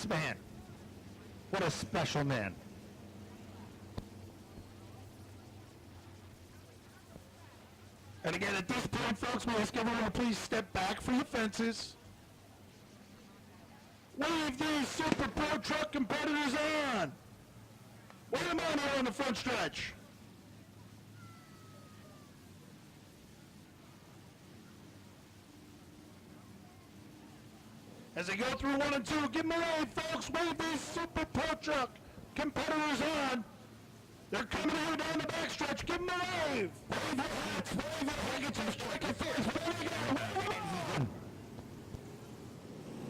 man. What a special man. And again, at this point, folks, we ask everyone to please step back from the fences. Wave these Super Pro Truck competitors on. Wait a minute here on the front stretch. As they go through 1 and 2, give them a wave, folks. Wave these Super Pro Truck competitors on. They're coming here down the backstretch. Give them a wave. Wave your hats, wave your handkerchiefs, striking first. Where they go?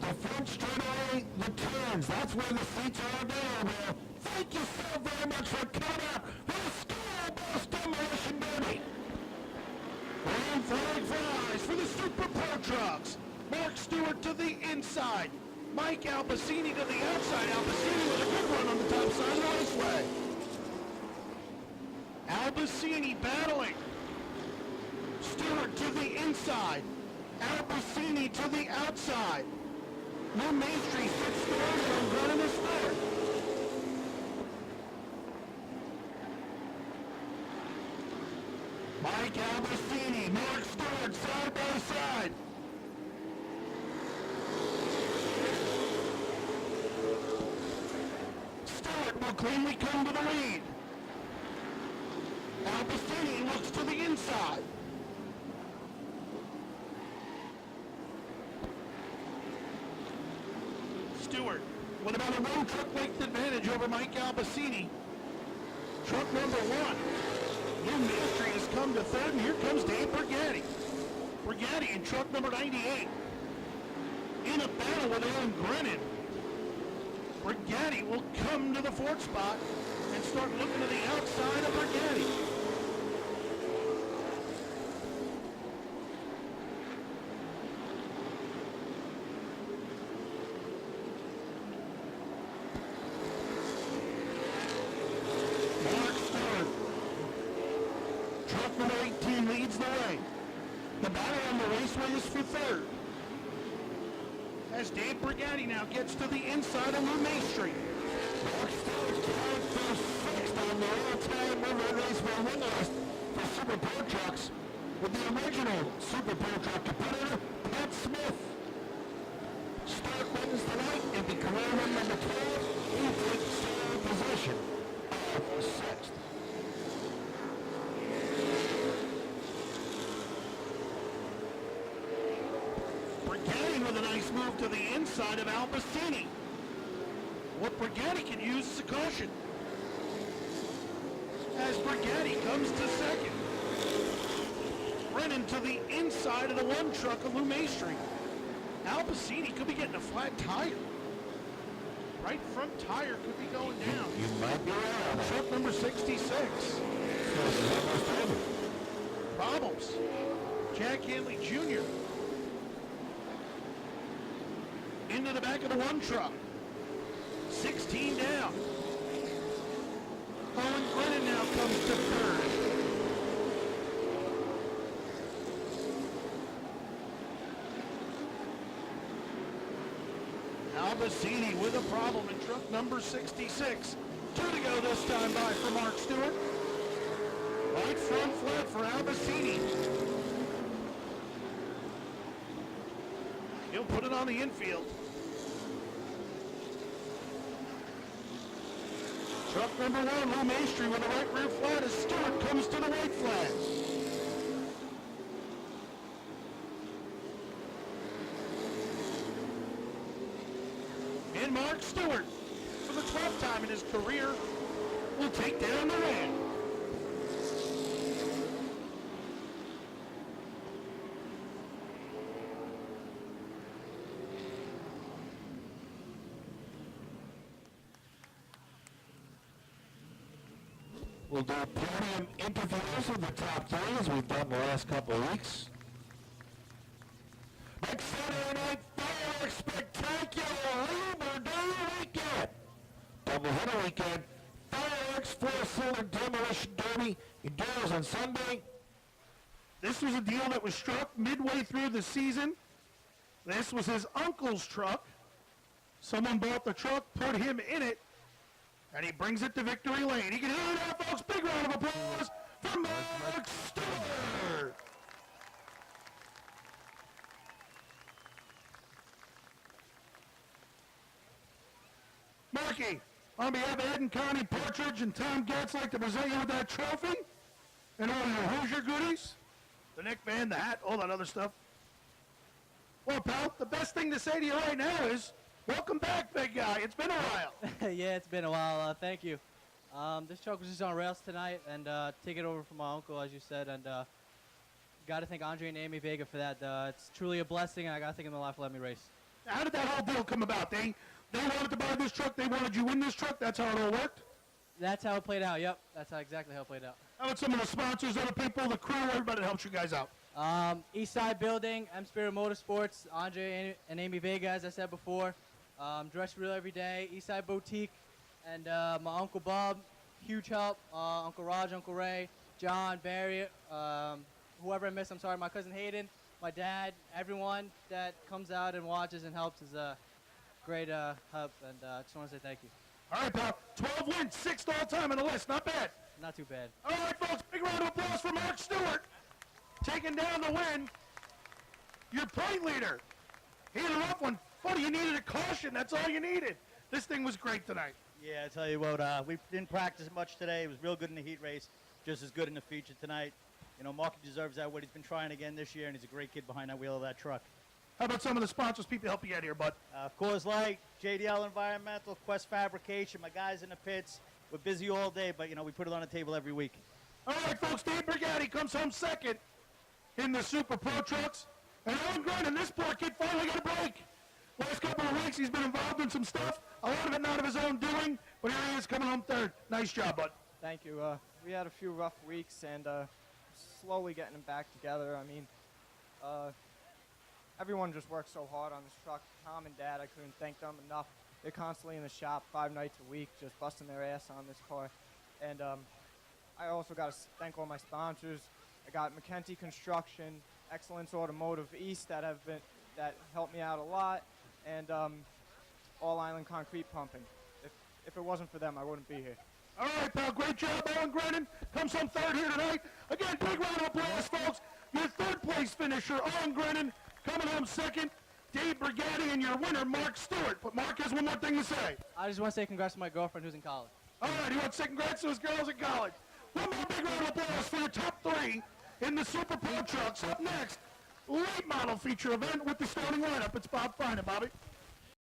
The front straightaway, the turns. That's where the seats are available. Thank you so very much for coming out for the School Bus Demolition Derby. Green flag flies for the Super Pro Trucks. Mark Stewart to the inside. Mike Albacini to the outside. Albacini with a good run on the top side of the Raceway. Albacini battling. Stewart to the inside. Albacini to the outside. New Main Street sits third and running is third. Mike Albacini, Mark Stewart side by side. Stewart will cleanly come to the lead. Albacini looks to the inside. Stewart with about a 1 truck length advantage over Mike Albacini. Truck number 1. New Ministry has come to third, and here comes Dave Brigatti. Brigatti in truck number 98. In a battle with Aaron Grennan. Brigatti will come to the 4th spot and start looking to the outside of Brigatti. Mark Stewart. Truck number 18 leads the way. The battle on the Raceway is for third. As Dave Brigatti now gets to the inside of New Main Street. Mark Stewart tied for 6th on the all-time Riverhead Raceway win list for Super Pro Trucks with the original Super Pro Truck competitor, Pat Smith. Start wins tonight in the career win number 12. He takes sole position of 6th. With a nice move to the inside of Albacini. What Brigatti can use is a caution. As Brigatti comes to second. Brennan to the inside of the 1 truck of Lou May Street. Albacini could be getting a flat tire. Right front tire could be going down. You might be right. Truck number 66. Problems. Jack Hanley Jr. into the back of the 1 truck. 16 down. Owen Grennan now comes to third. Albacini with a problem in truck number 66. 2 to go this time by for Mark Stewart. Right front flat for Albacini. He'll put it on the infield. Truck number 1, Lou Main Street with the right rear flat as Stewart comes to the right flat. And Mark Stewart, for the 12th time in his career, will take down the win. We'll do podium interviews of the top 3 as we've done the last couple of weeks. Next Saturday night, fireworks spectacular Labor Day weekend. Doubleheader weekend, fireworks, 4-cylinder demolition derby, endures on Sunday. This was a deal that was struck midway through the season. This was his uncle's truck. Someone bought the truck, put him in it, and he brings it to victory lane. You can hear it now, folks. Big round of applause for Mark Stewart. Marky, on behalf of Ed and Connie Partridge and Tom Getz, like to present you with that trophy and all your Hoosier goodies, the neckband, the hat, all that other stuff. Well, pal, the best thing to say to you right now is, welcome back, big guy. It's been a while. Yeah, it's been a while. Thank you. This truck was just on rails tonight, and take it over from my uncle, as you said, and got to thank Andre and Amy Vega for that. It's truly a blessing, and I got to thank them a lot for letting me race. How did that whole deal come about? They wanted to buy this truck. They wanted you in this truck. That's how it all worked? That's how it played out. Yep, that's exactly how it played out. How about some of the sponsors, other people, the crew, everybody that helps you guys out? Eastside Building, M Spirit Motorsports, Andre and Amy Vega, as I said before. Dress Real Every Day, Eastside Boutique, and my Uncle Bob, huge help. Uncle Raj, Uncle Ray, John, Barry, whoever I missed, I'm sorry. My cousin Hayden, my dad, everyone that comes out and watches and helps is a great help, and I just want to say thank you. All right, pal. 12 wins, 6th all-time on the list. Not bad. Not too bad. All right, folks. Big round of applause for Mark Stewart. Taking down the win. Your point leader. He had a rough one. Buddy, you needed a caution. That's all you needed. This thing was great tonight. Yeah, I tell you what, we didn't practice much today. It was real good in the heat race, just as good in the feature tonight. You know, Marky deserves that. What he's been trying again this year, and he's a great kid behind that wheel of that truck. How about some of the sponsors, people help you out here, bud? Coors Light, JDL Environmental, Quest Fabrication, my guys in the pits. We're busy all day, but, you know, we put it on the table every week. All right, folks, Dave Brigatti comes home second in the Super Pro Trucks. And Owen Grennan, this poor kid finally got a break. Last couple of weeks, he's been involved in some stuff. A lot of it not of his own doing, but here he is coming home third. Nice job, bud. Thank you. We had a few rough weeks and slowly getting them back together. I mean, everyone just works so hard on this truck. Tom and Dad, I couldn't thank them enough. They're constantly in the shop 5 nights a week, just busting their ass on this car. And I also got to thank all my sponsors. I got McKenty Construction, Excellence Automotive East that helped me out a lot, and All Island Concrete Pumping. If it wasn't for them, I wouldn't be here. All right, pal. Great job, Owen Grennan. Comes home third here tonight. Again, big round of applause, folks. Your third place finisher, Owen Grennan, coming home second. Dave Brigatti and your winner, Mark Stewart. But Mark has one more thing to say. I just want to say congrats to my girlfriend who's in college. All right, he wants to say congrats to his girls in college. One more big round of applause for your top 3 in the Super Pro Trucks. Up next, late model feature event with the starting lineup. It's Bob Feiner, Bobby.